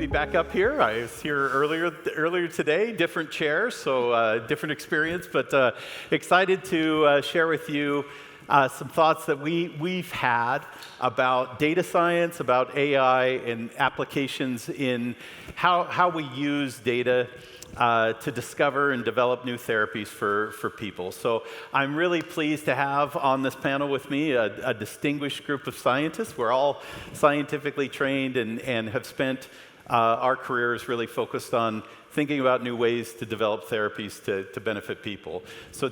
Back up here. I was here earlier today, different chair, so different experience, but excited to share with you some thoughts that we've had about data science, about AI, and applications in how we use data to discover and develop new therapies for people. So I'm really pleased to have on this panel with me a distinguished group of scientists. We're all scientifically trained and have spent our careers really focused on thinking about new ways to develop therapies to benefit people. So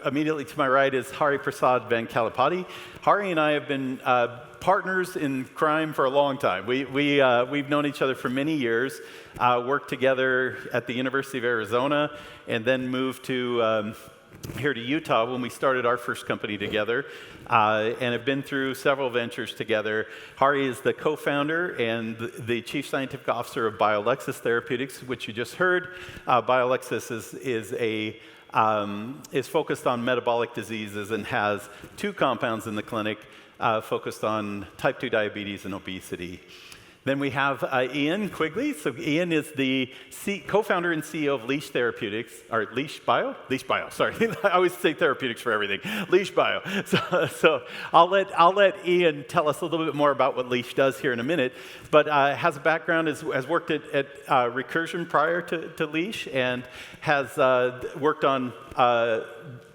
immediately to my right is Hariprasad Vankayalapati. Hari and I have been partners in crime for a long time. We've known each other for many years, worked together at the University of Arizona, and then moved to here to Utah when we started our first company together, and have been through several ventures together. Hari is the co-founder and the chief scientific officer of Biolexis Therapeutics, which you just heard. Biolexis is focused on metabolic diseases and has 2 compounds in the clinic focused on type 2 diabetes and obesity. Then we have Ian Quigley. So Ian is the co-founder and CEO of Leash Therapeutics, or Leash Bio? Leash Bio, sorry. I always say therapeutics for everything. Leash Bio. So I'll let Ian tell us a little bit more about what Leash does here in a minute, but has a background, has worked at Recursion prior to Leash, and has worked on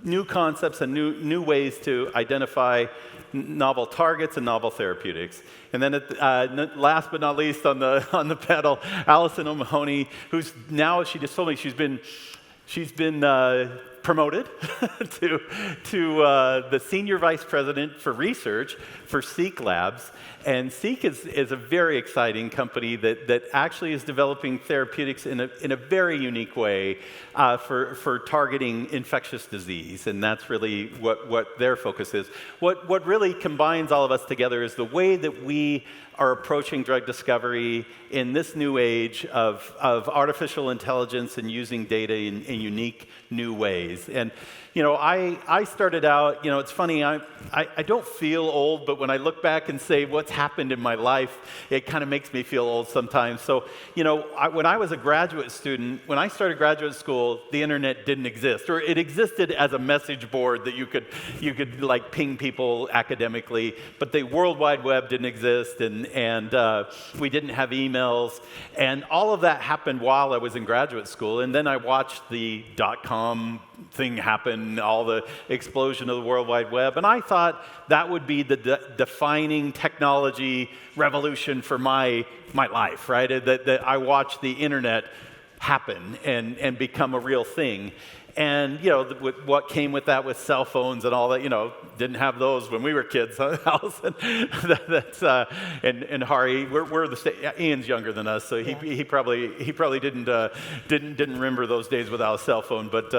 new concepts and new ways to identify novel targets and novel therapeutics. And then last but not least on the panel, Alison O'Mahony, who's now, she just told me she's been promoted to the senior vice president for research for Seek Labs. And Seek is a very exciting company that actually is developing therapeutics in a very unique way for targeting infectious disease. And that's really what their focus is. What really combines all of us together is the way that we are approaching drug discovery in this new age of artificial intelligence and using data in unique new ways. And I started out, it's funny, I don't feel old, but when I look back and say what's happened in my life, it kind of makes me feel old sometimes. So, when I was a graduate student, when I started graduate school, the internet didn't exist, or it existed as a message board that you could like ping people academically, but the World Wide Web didn't exist, and we didn't have emails, and all of that happened while I was in graduate school, and then I watched the .com thing happen, all the explosion of the World Wide Web, and I thought that would be the defining technology revolution for my life, right? That I watched the internet happen and become a real thing. And, what came with that with cell phones and all that, didn't have those when we were kids, huh, Alison? And Hari, we're the same. Ian's younger than us, so he probably didn't remember those days without a cell phone. But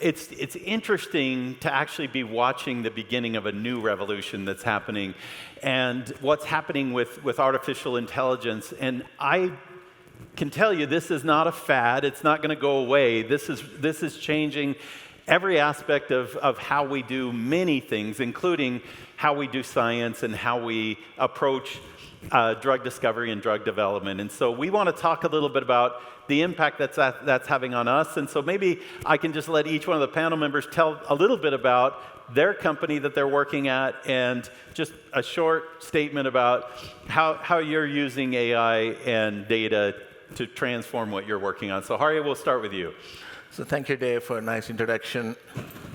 it's interesting to actually be watching the beginning of a new revolution that's happening, and what's happening with artificial intelligence. And I can tell you, this is not a fad. It's not going to go away. This is changing every aspect of how we do many things, including how we do science and how we approach drug discovery and drug development. And so we want to talk a little bit about the impact that's having on us. And so maybe I can just let each one of the panel members tell a little bit about their company that they're working at, and just a short statement about how you're using AI and data to transform what you're working on. So Hari, we'll start with you. So thank you, Dave, for a nice introduction.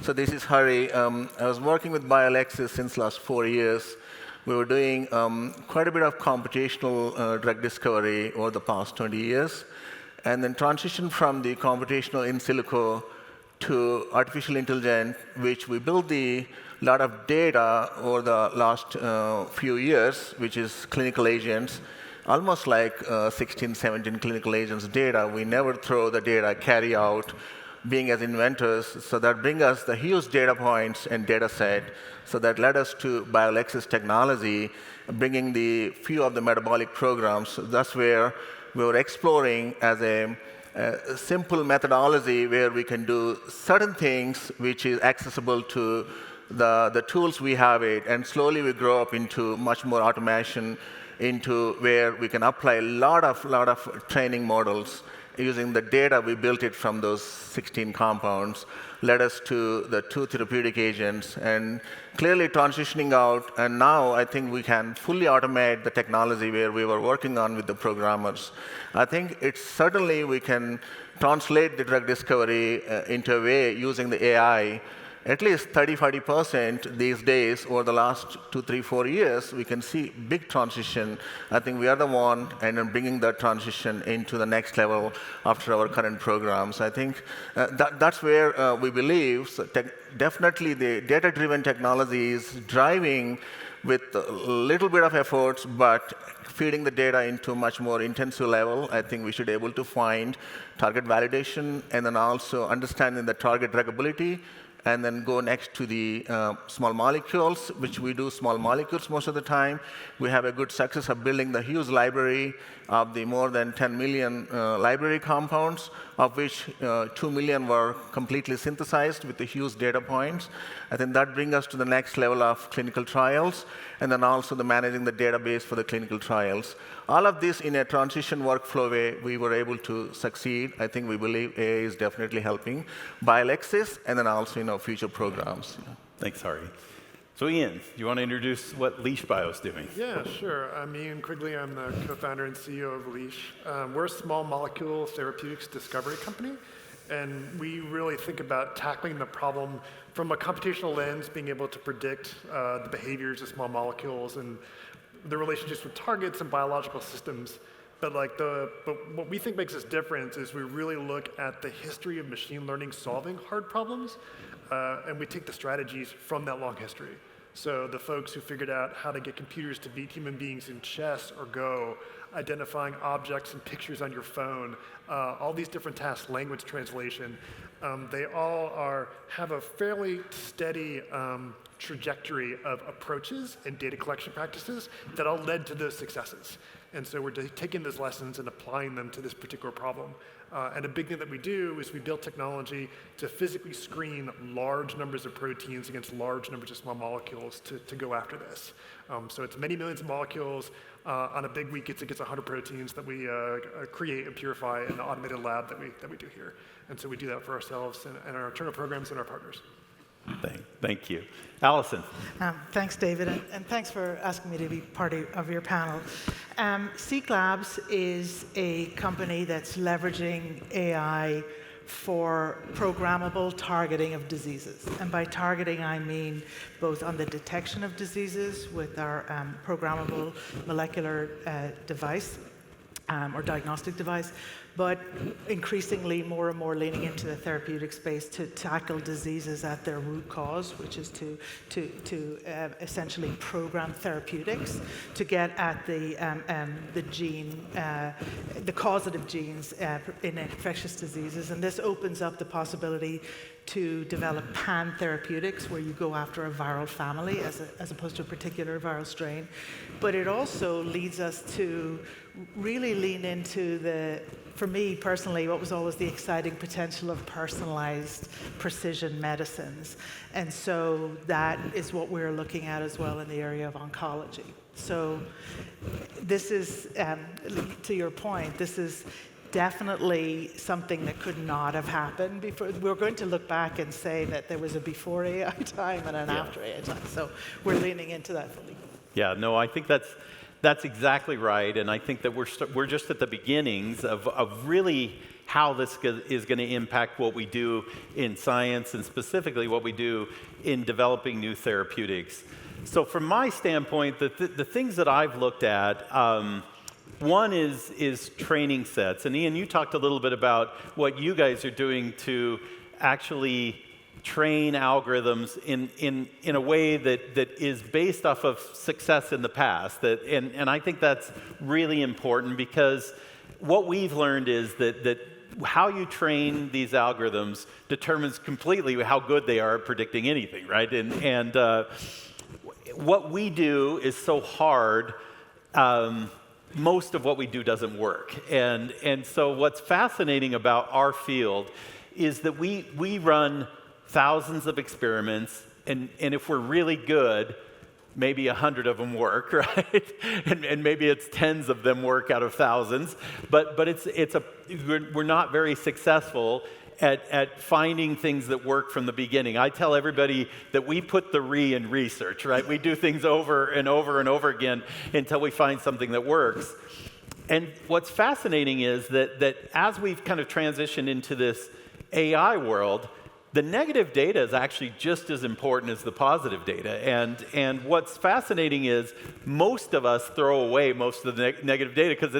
So this is Hari. I was working with Biolexis since last 4 years. We were doing quite a bit of computational drug discovery over the past 20 years, and then transitioned from the computational in silico to artificial intelligence, which we built a lot of data over the last few years, which is clinical agents, almost like 16, 17 clinical agents data. We never throw the data, carry out, being as inventors. So that brings us the huge data points and data set. So that led us to Biolexis technology, bringing the few of the metabolic programs. So that's where we were exploring as a simple methodology where we can do certain things which is accessible to the tools we have it, and slowly we grow up into much more automation, into where we can apply a lot of training models using the data we built it from those 16 compounds, led us to the 2 therapeutic agents, and clearly transitioning out. And now I think we can fully automate the technology where we were working on with the programmers. I think it's certainly we can translate the drug discovery into a way using the AI. At least 30–40% these days, over the last 2, 3, 4 years, we can see big transition. I think we are the one and then bringing that transition into the next level after our current programs. I think that's where we believe definitely the data-driven technology is driving with a little bit of efforts, but feeding the data into a much more intensive level. I think we should be able to find target validation and then also understanding the target druggability, and then go next to the small molecules, which we do small molecules most of the time. We have a good success of building the huge library of the more than 10 million library compounds, of which 2 million were completely synthesized with the huge data points. I think that brings us to the next level of clinical trials, and then also the managing the database for the clinical trials. All of this in a transition workflow way, we were able to succeed. I think we believe AI is definitely helping Biolexis and then also future programs. Thanks, Hari. So Ian, you want to introduce what Leash Bio is doing? Yeah, sure. I'm Ian Quigley. I'm the co-founder and CEO of Leash. We're a small molecule therapeutics discovery company, and we really think about tackling the problem from a computational lens, being able to predict the behaviors of small molecules and the relationships with targets and biological systems. But what we think makes us different is we really look at the history of machine learning solving hard problems, and we take the strategies from that long history. So the folks who figured out how to get computers to beat human beings in chess or Go, identifying objects and pictures on your phone, all these different tasks, language translation, they all have a fairly steady trajectory of approaches and data collection practices that all led to those successes. And so we're taking those lessons and applying them to this particular problem. And a big thing that we do is we build technology to physically screen large numbers of proteins against large numbers of small molecules to go after this. So it's many millions of molecules. On a big week, it gets 100 proteins that we create and purify in the automated lab that we do here. And so we do that for ourselves and our internal programs and our partners. Thank you. Alison. Thanks, David, and thanks for asking me to be part of your panel. Seek Labs is a company that's leveraging AI for programmable targeting of diseases. And by targeting, I mean both on the detection of diseases with our programmable molecular device or diagnostic device, but increasingly more and more leaning into the therapeutic space to tackle diseases at their root cause, which is to essentially program therapeutics to get at the gene, the causative genes in infectious diseases. And this opens up the possibility to develop pan-therapeutics, where you go after a viral family as opposed to a particular viral strain. But it also leads us to really lean into for me personally, what was always the exciting potential of personalized precision medicines. And so that is what we're looking at as well in the area of oncology. So this is, to your point, this is definitely something that could not have happened before. We're going to look back and say that there was a before AI time and an after AI time. So we're leaning into that fully. Yeah, no, I think that's exactly right, and I think that we're just at the beginnings of really how this is going to impact what we do in science, and specifically what we do in developing new therapeutics. So from my standpoint, the things that I've looked at, one is training sets. And Ian, you talked a little bit about what you guys are doing to actually train algorithms in a way that is based off of success in the past. And I think that's really important, because what we've learned is that how you train these algorithms determines completely how good they are at predicting anything, right? And what we do is so hard. Most of what we do doesn't work. And so what's fascinating about our field is that we run thousands of experiments, and if we're really good, maybe 100 of them work, right? and maybe it's tens of them work out of thousands, but we're not very successful at finding things that work from the beginning. I tell everybody that we put the in research, right? We do things over and over and over again until we find something that works. And what's fascinating is that as we've kind of transitioned into this AI world, the negative data is actually just as important as the positive data. And what's fascinating is most of us throw away most of the negative data, because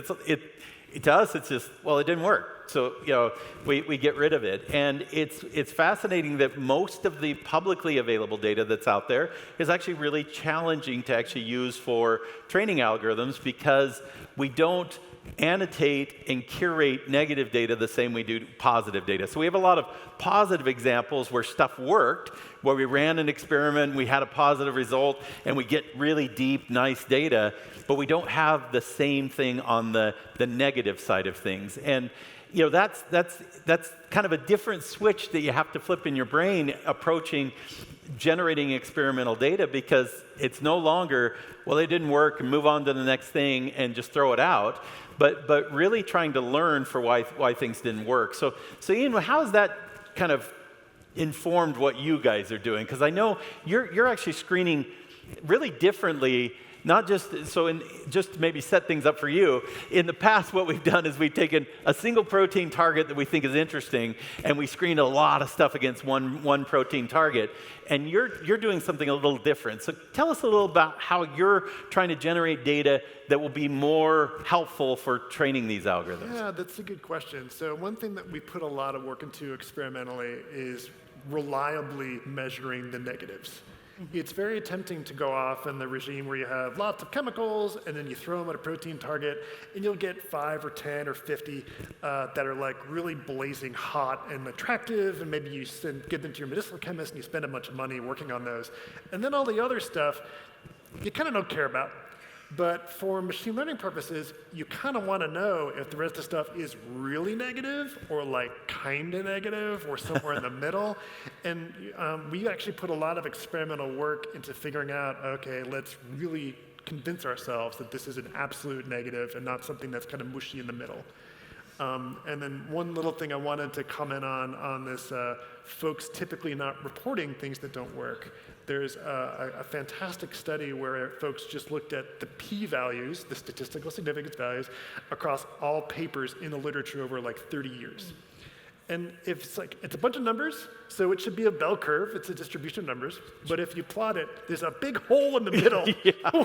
to us it's just, well, it didn't work. So, we get rid of it. And it's fascinating that most of the publicly available data that's out there is actually really challenging to actually use for training algorithms, because we don't annotate and curate negative data the same we do positive data. So we have a lot of positive examples where stuff worked, where we ran an experiment, we had a positive result, and we get really deep, nice data, but we don't have the same thing on the negative side of things. And that's kind of a different switch that you have to flip in your brain approaching generating experimental data, because it's no longer, well, it didn't work and move on to the next thing and just throw it out, but really trying to learn for why things didn't work. So Ian, how has that kind of informed what you guys are doing? Because I know you're actually screening really differently. Not just, just to maybe set things up for you, in the past what we've done is we've taken a single protein target that we think is interesting, and we screened a lot of stuff against one protein target. And you're doing something a little different. So tell us a little about how you're trying to generate data that will be more helpful for training these algorithms. Yeah, that's a good question. So one thing that we put a lot of work into experimentally is reliably measuring the negatives. It's very tempting to go off in the regime where you have lots of chemicals, and then you throw them at a protein target, and you'll get 5 or 10 or 50 that are like really blazing hot and attractive, and maybe you give them to your medicinal chemist and you spend a bunch of money working on those. And then all the other stuff you kind of don't care about. But for machine learning purposes, you kind of want to know if the rest of the stuff is really negative, or like kind of negative, or somewhere in the middle. And we actually put a lot of experimental work into figuring out, okay, let's really convince ourselves that this is an absolute negative and not something that's kind of mushy in the middle. And then one little thing I wanted to comment on this, folks typically not reporting things that don't work. There's a fantastic study where folks just looked at the p-values, the statistical significance values, across all papers in the literature over like 30 years. And if it's a bunch of numbers, so it should be a bell curve. It's a distribution of numbers. But if you plot it, there's a big hole in the middle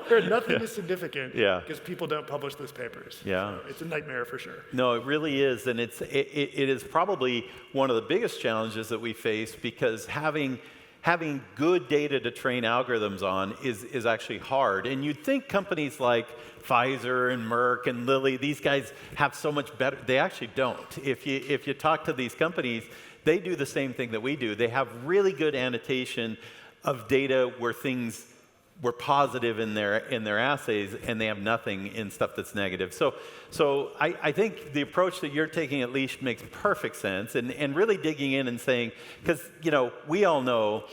where nothing is significant, because people don't publish those papers. Yeah. So it's a nightmare for sure. No, it really is. And it is probably one of the biggest challenges that we face, because having good data to train algorithms on is actually hard. And you'd think companies like Pfizer and Merck and Lilly, these guys have so much better. They actually don't. If you talk to these companies, they do the same thing that we do. They have really good annotation of data where things were positive in their assays, and they have nothing in stuff that's negative. So I think the approach that you're taking at Leash makes perfect sense, and really digging in and saying, because we all know,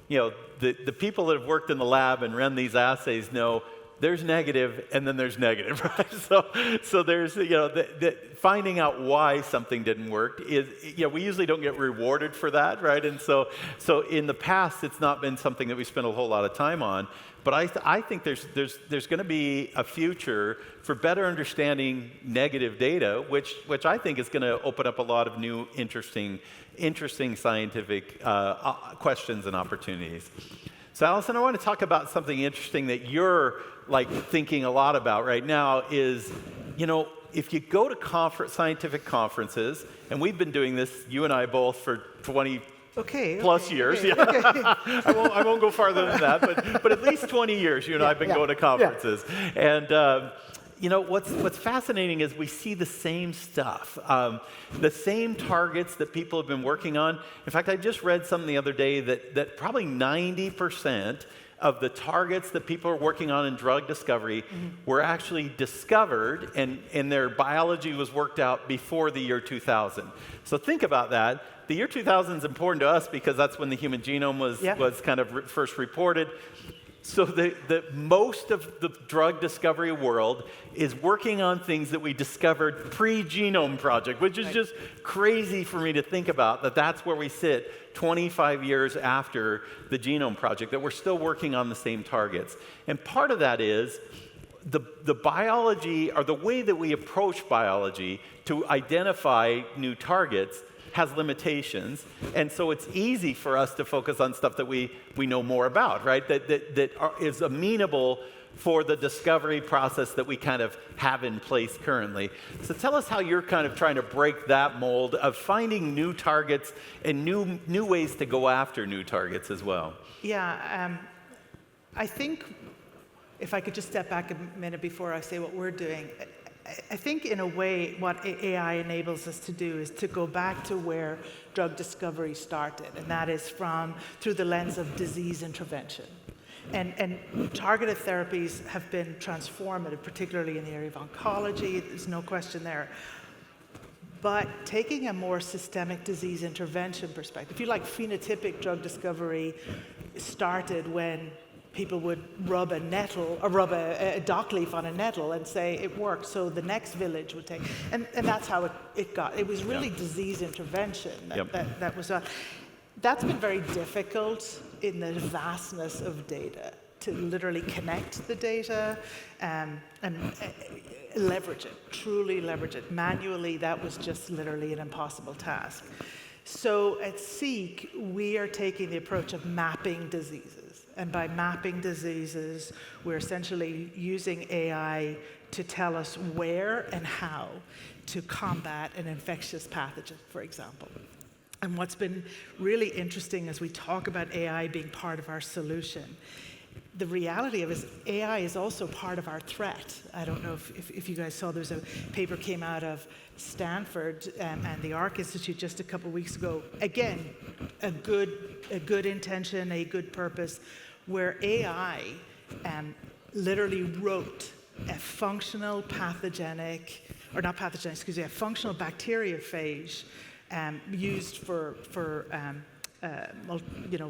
the people that have worked in the lab and run these assays know there's negative and then there's negative, right? So there's, finding out why something didn't work is, we usually don't get rewarded for that, right? And so in the past, it's not been something that we spent a whole lot of time on. But I think there's going to be a future for better understanding negative data, which I think is going to open up a lot of new interesting scientific questions and opportunities. So Alison, I want to talk about something interesting that you're thinking a lot about right now is, if you go to scientific conferences, and we've been doing this, you and I both, for 20 Okay. plus years. Okay, Yeah. okay. I won't go farther than that, but at least 20 years you and I have been going to conferences. And you know, what's fascinating is we see the same stuff, the same targets that people have been working on. In fact, I just read something the other day that probably 90% of the targets that people are working on in drug discovery were actually discovered and their biology was worked out before the year 2000. So think about that. The year 2000 is important to us because that's when the human genome was kind of first reported. So the most of the drug discovery world is working on things that we discovered pre-genome project, which is just crazy for me to think about, that's where we sit 25 years after the genome project, that we're still working on the same targets. And part of that is the biology, or the way that we approach biology to identify new targets has limitations, and so it's easy for us to focus on stuff that we know more about, right? That is amenable for the discovery process that we kind of have in place currently. So tell us how you're kind of trying to break that mold of finding new targets and new ways to go after new targets as well. Yeah, I think if I could just step back a minute before I say what we're doing. I think in a way what AI enables us to do is to go back to where drug discovery started, and that is through the lens of disease intervention. And targeted therapies have been transformative, particularly in the area of oncology, there's no question there. But taking a more systemic disease intervention perspective, if you like, phenotypic drug discovery started when people would rub a nettle, or rub a dock leaf on a nettle and say it worked, so the next village would take, and that's how it got. It was really disease intervention that was done. That's been very difficult in the vastness of data, to literally connect the data and leverage it, truly leverage it. Manually, that was just literally an impossible task. So at Seek, we are taking the approach of mapping diseases. And by mapping diseases, we're essentially using AI to tell us where and how to combat an infectious pathogen, for example. And what's been really interesting as we talk about AI being part of our solution, the reality of it is AI is also part of our threat. I don't know if you guys saw, there's a paper came out of Stanford and the Arc Institute just a couple weeks ago. Again, a good intention, a good purpose, where AI literally wrote a functional pathogenic, or not pathogenic, excuse me, a functional bacteriophage used for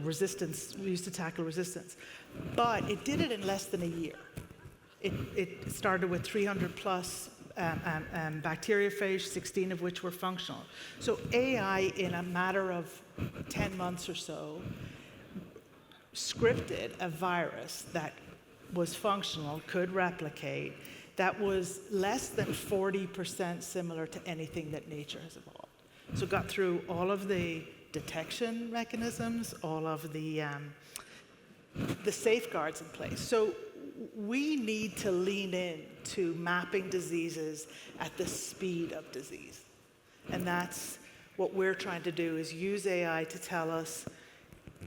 resistance, used to tackle resistance. But it did it in less than a year. It started with 300 plus bacteriophage, 16 of which were functional. So AI, in a matter of 10 months or so, scripted a virus that was functional, could replicate, that was less than 40% similar to anything that nature has evolved. So it got through all of the detection mechanisms, all of the safeguards in place. So we need to lean in to mapping diseases at the speed of disease. And that's what we're trying to do, is use AI to tell us,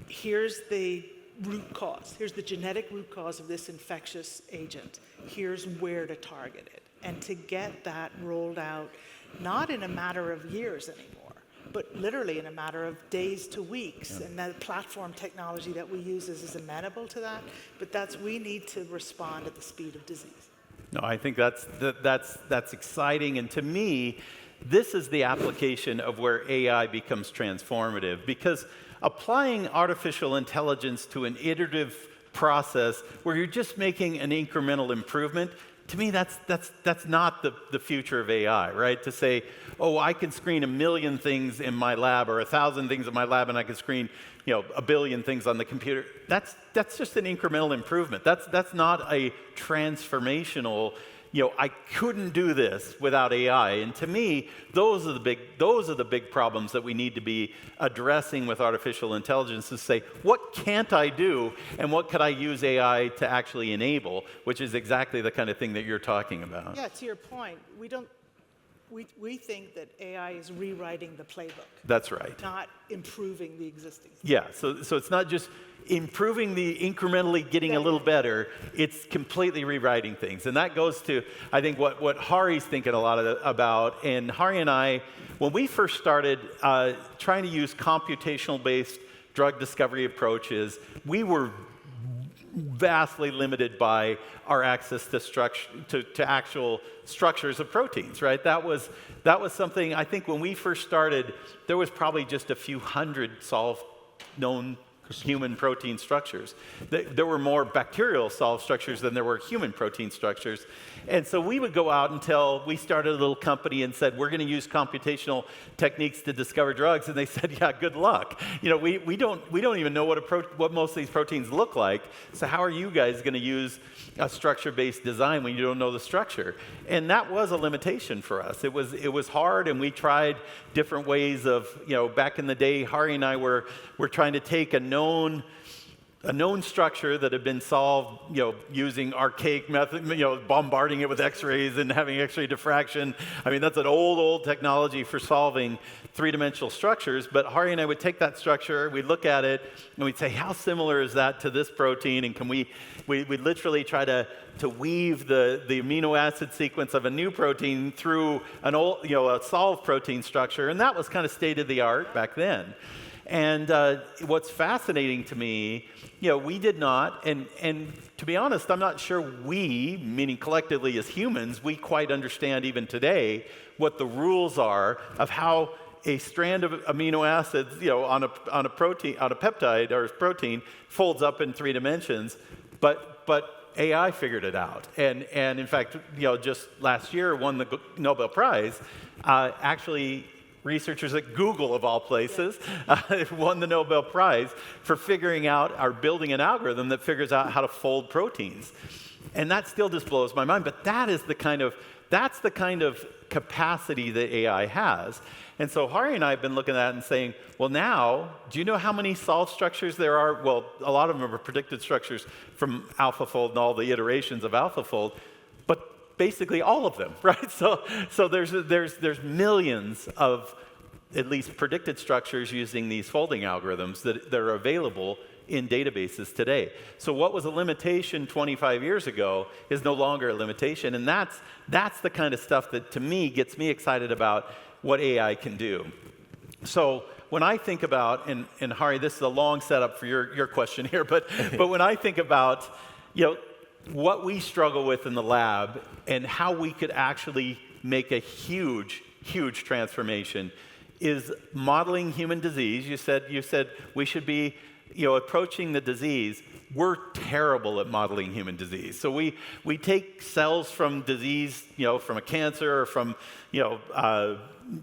here's the root cause. Here's the genetic root cause of this infectious agent. Here's where to target it. And to get that rolled out, not in a matter of years anymore, but literally in a matter of days to weeks. And the platform technology that we use is amenable to that. But we need to respond at the speed of disease. No, I think that's exciting. And to me, this is the application of where AI becomes transformative, because applying artificial intelligence to an iterative process where you're just making an incremental improvement, to me, that's not the future of AI, right? To say, oh, I can screen 1 million things in my lab, or 1,000 things in my lab, and I can screen 1 billion things on the computer. That's just an incremental improvement. That's not a transformational. I couldn't do this without AI. And to me, those are the big problems that we need to be addressing with artificial intelligence, to say, what can't I do and what could I use AI to actually enable, which is exactly the kind of thing that you're talking about. Yeah, to your point, We think that AI is rewriting the playbook, That's right. not improving the existing. Yeah, so it's not just improving the incrementally getting a little better, it's completely rewriting things. And that goes to, I think, what Hari's thinking a lot about. And Hari and I, when we first started trying to use computational-based drug discovery approaches, we were vastly limited by our access to actual structures of proteins, right? That was something, I think when we first started, there was probably just a few hundred solved known human protein structures. There were more bacterial solved structures than there were human protein structures. And so we would go out until we started a little company and said, we're going to use computational techniques to discover drugs. And they said, yeah, good luck. You know, we don't even know what most of these proteins look like. So how are you guys going to use a structure-based design when you don't know the structure? And that was a limitation for us. It was hard, and we tried different ways of, you know, back in the day, Hari and I were trying to take a known structure that had been solved, you know, using archaic method, you know, bombarding it with X-rays and having X-ray diffraction. I mean, that's an old technology for solving three-dimensional structures. But Hari and I would take that structure, we'd look at it, and we'd say, how similar is that to this protein? And can we'd literally try to weave the amino acid sequence of a new protein through an old, you know, a solved protein structure. And that was kind of state of the art back then. And what's fascinating to me, you know, we did not, and to be honest, I'm not sure we, meaning collectively as humans, we quite understand even today what the rules are of how a strand of amino acids, you know, on a protein, on a peptide or protein, folds up in 3 dimensions. But AI figured it out, and in fact, you know, just last year won the Nobel Prize. Actually, researchers at Google, of all places, won the Nobel Prize for figuring out or building an algorithm that figures out how to fold proteins. And that still just blows my mind. But that's the kind of capacity that AI has. And so Hari and I have been looking at that and saying, well, now, do you know how many solved structures there are? Well, a lot of them are predicted structures from AlphaFold and all the iterations of AlphaFold. Basically all of them, right? So there's millions of at least predicted structures using these folding algorithms that are available in databases today. So what was a limitation 25 years ago is no longer a limitation, and that's the kind of stuff that to me gets me excited about what AI can do. So when I think about, and Hari, this is a long setup for your question here, but when I think about, you know, what we struggle with in the lab and how we could actually make a huge transformation is modeling human disease. You said we should be, you know, approaching the disease. We're terrible at modeling human disease. So we take cells from disease, you know, from a cancer or from, you know,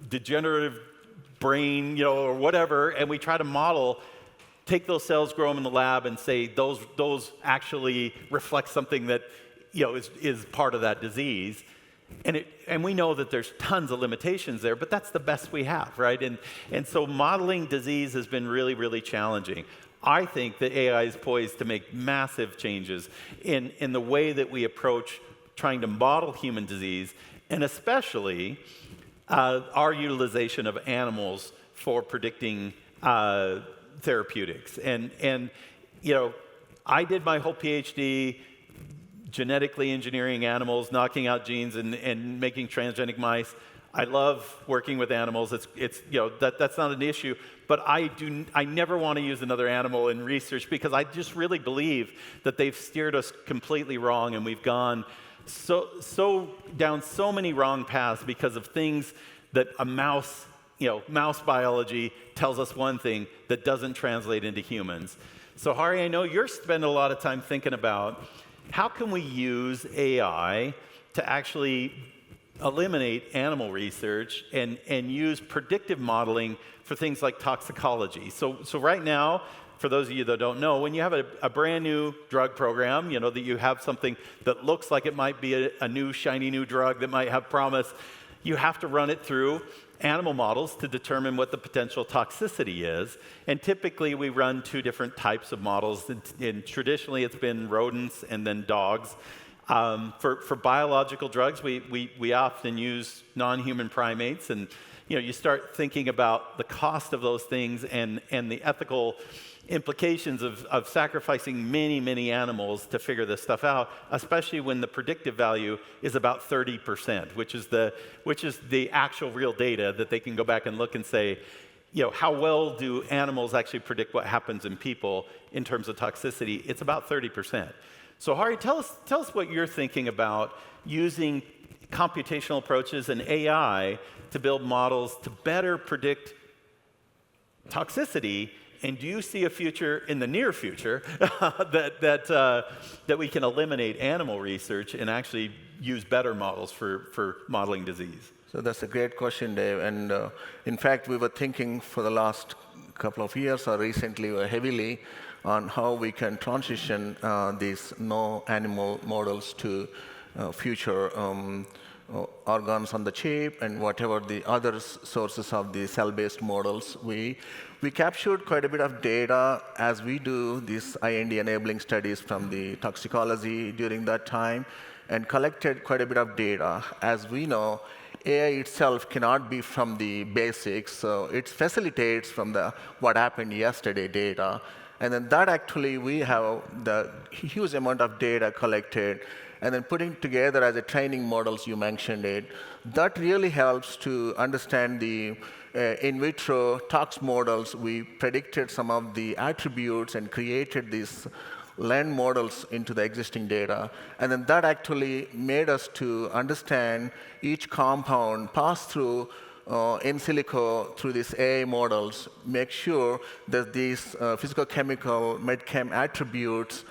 degenerative brain, you know, or whatever, and we try to model. Take those cells, grow them in the lab, and say those actually reflect something that, you know, is part of that disease. And we know that there's tons of limitations there, but that's the best we have, right? And so modeling disease has been really challenging. I think that AI is poised to make massive changes in the way that we approach trying to model human disease, and especially our utilization of animals for predicting therapeutics. And you know, I did my whole Ph.D. genetically engineering animals, knocking out genes and making transgenic mice. I love working with animals. It's you know, that's not an issue. But I never want to use another animal in research because I just really believe that they've steered us completely wrong, and we've gone so down so many wrong paths because of things that a mouse, you know, mouse biology tells us one thing that doesn't translate into humans. So Hari, I know you're spending a lot of time thinking about how can we use AI to actually eliminate animal research and use predictive modeling for things like toxicology. So right now, for those of you that don't know, when you have a brand new drug program, you know, that you have something that looks like it might be a new shiny new drug that might have promise, you have to run it through animal models to determine what the potential toxicity is. And typically we run 2 different types of models. And traditionally it's been rodents and then dogs. For biological drugs, we often use non-human primates, and you start thinking about the cost of those things and the ethical implications of sacrificing many animals to figure this stuff out, especially when the predictive value is about 30%, which is the actual real data that they can go back and look and say, how well do animals actually predict what happens in people in terms of toxicity? It's about 30%. So Hari, tell us what you're thinking about using computational approaches and AI to build models to better predict toxicity. And do you see a future in the near future that we can eliminate animal research and actually use better models for modeling disease? So that's a great question, Dave. And in fact, we were thinking for the last couple of years or recently heavily on how we can transition these no animal models to future organs on the chip and whatever the other sources of the cell-based models. We captured quite a bit of data as we do these IND-enabling studies from the toxicology during that time and collected quite a bit of data. As we know, AI itself cannot be from the basics, so it facilitates from the what happened yesterday data. And then that actually, we have the huge amount of data collected, and then putting together as a training models, you mentioned it, that really helps to understand the in vitro tox models. We predicted some of the attributes and created these land models into the existing data. And then that actually made us to understand each compound pass through in silico through these AI models, make sure that these physicochemical medchem attributes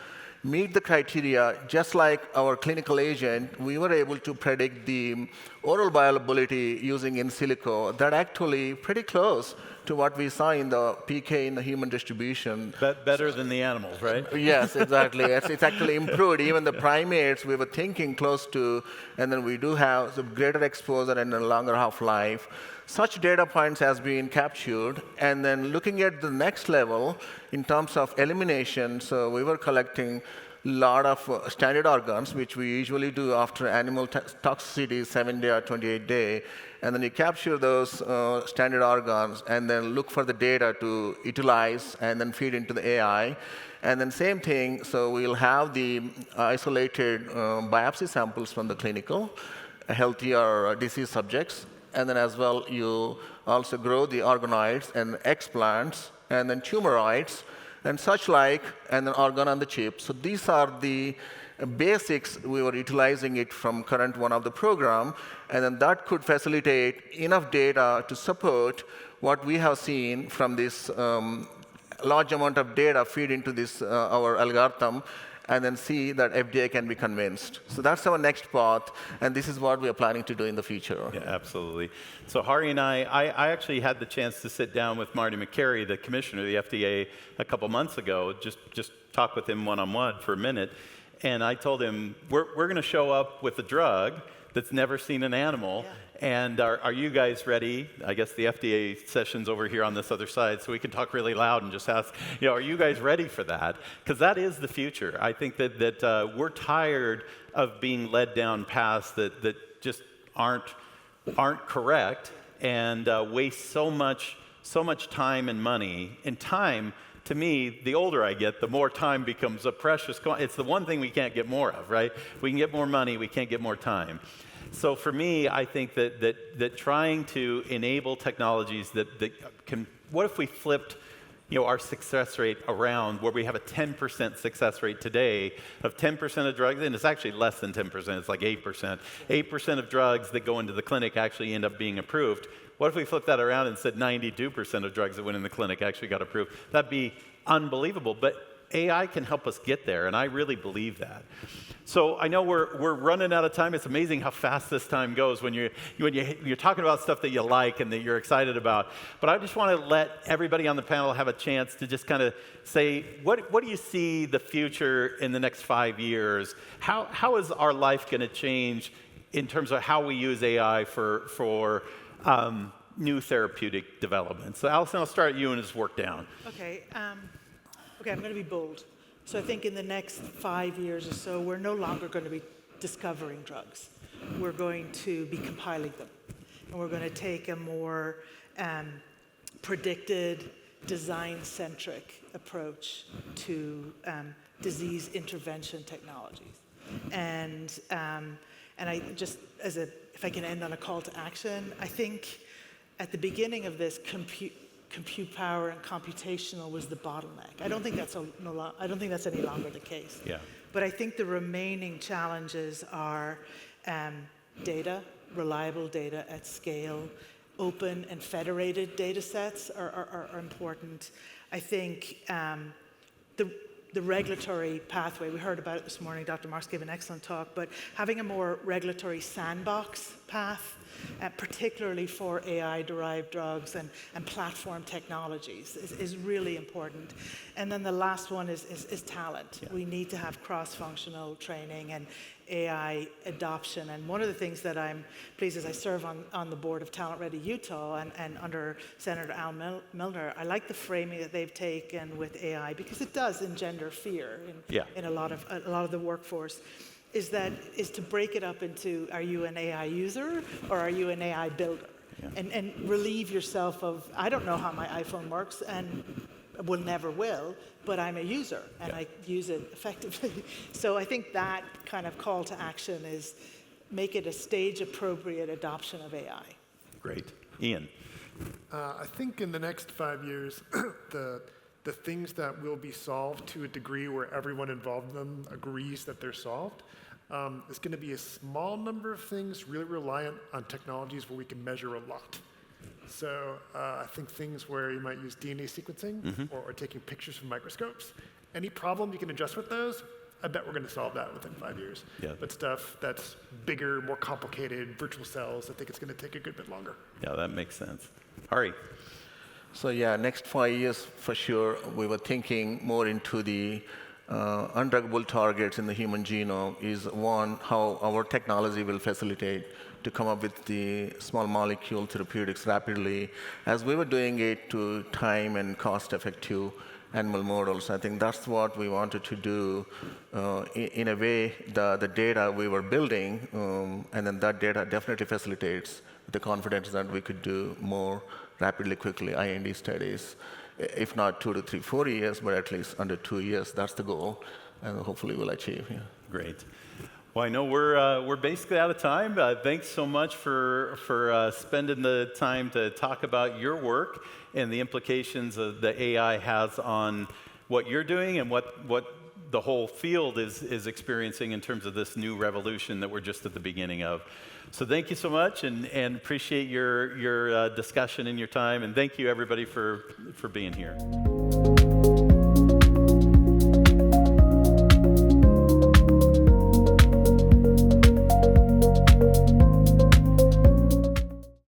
meet the criteria. Just like our clinical agent, we were able to predict the oral bioavailability using in silico. That actually pretty close to what we saw in the PK in the human distribution. Better than the animals, right? Yes, exactly. It's actually improved. Even the primates, we were thinking close to, and then we do have some greater exposure and a longer half-life. Such data points has been captured, and then looking at the next level in terms of elimination, so we were collecting a lot of standard organs, which we usually do after animal toxicity, 7-day or 28-day, and then you capture those standard organs and then look for the data to utilize and then feed into the AI. And then same thing, so we'll have the isolated biopsy samples from the clinical, healthy or diseased subjects. And then as well, you also grow the organoids and explants, and then tumoroids, and such like, and then organ on the chip. So these are the basics. We were utilizing it from current one of the program, and then that could facilitate enough data to support what we have seen from this large amount of data feed into this our algorithm, and then see that FDA can be convinced. So that's our next path, and this is what we are planning to do in the future. Yeah, absolutely. So Hari and I actually had the chance to sit down with Marty McCary, the commissioner of the FDA, a couple months ago, just talk with him one-on-one for a minute, and I told him, we're going to show up with a drug that's never seen an animal, and are you guys ready? I guess the FDA session's over here on this other side, so we can talk really loud and just ask, are you guys ready for that? Because that is the future. I think that we're tired of being led down paths that just aren't correct and waste so much time and money. And time, to me, the older I get, the more time becomes a precious. It's the one thing we can't get more of, right? We can get more money, we can't get more time. So for me, I think that trying to enable technologies that can, what if we flipped our success rate around where we have a 10% success rate today of 10% of drugs, and it's actually less than 10%, it's like 8%. 8% of drugs that go into the clinic actually end up being approved. What if we flipped that around and said 92% of drugs that went in the clinic actually got approved? That'd be unbelievable, but AI can help us get there, and I really believe that. So I know we're running out of time. It's amazing how fast this time goes when you're talking about stuff that you like and that you're excited about. But I just want to let everybody on the panel have a chance to just kind of say, what do you see the future in the next 5 years? How is our life going to change in terms of how we use AI for new therapeutic development? So Alison, I'll start at you and just work down. Okay. Okay, I'm going to be bold. So I think in the next 5 years or so, we're no longer going to be discovering drugs. We're going to be compiling them. And we're going to take a more predicted, design-centric approach to disease intervention technologies. And I just, if I can end on a call to action, I think at the beginning of this, compute power and computational was the bottleneck. I don't think that's any longer the case. Yeah. But I think the remaining challenges are data, reliable data at scale, open and federated data sets are important. I think the regulatory pathway, we heard about it this morning, Dr. Marks gave an excellent talk, but having a more regulatory sandbox path, particularly for AI-derived drugs and platform technologies is really important. And then the last one is talent. Yeah. We need to have cross-functional training and AI adoption. And one of the things that I'm pleased is I serve on the board of Talent Ready Utah and under Senator Al Milner, I like the framing that they've taken with AI because it does engender fear in a lot of the workforce. Is to break it up into, are you an AI user or are you an AI builder? Yeah. And relieve yourself of, I don't know how my iPhone works and never will, but I'm a user and I use it effectively. So I think that kind of call to action is make it a stage-appropriate adoption of AI. Great. Ian? I think in the next 5 years, the things that will be solved to a degree where everyone involved in them agrees that they're solved, is going to be a small number of things really reliant on technologies where we can measure a lot. So I think things where you might use DNA sequencing or taking pictures from microscopes, any problem you can adjust with those, I bet we're going to solve that within 5 years. Yeah. But stuff that's bigger, more complicated, virtual cells, I think it's going to take a good bit longer. Yeah, that makes sense. Hari? So yeah, next 5 years for sure, we were thinking more into the undruggable targets in the human genome is one, how our technology will facilitate to come up with the small molecule therapeutics rapidly, as we were doing it to time and cost-effective animal models. I think that's what we wanted to do. In a way, the data we were building, and then that data definitely facilitates the confidence that we could do more rapidly, quickly, IND studies. If not 2 to 3, 4 years, but at least under 2 years, that's the goal, and hopefully we'll achieve. Yeah. Great. Well, I know we're basically out of time. Thanks so much for spending the time to talk about your work and the implications that AI has on what you're doing and what the whole field is experiencing in terms of this new revolution that we're just at the beginning of. So thank you so much, and appreciate your discussion and your time, and thank you everybody for being here.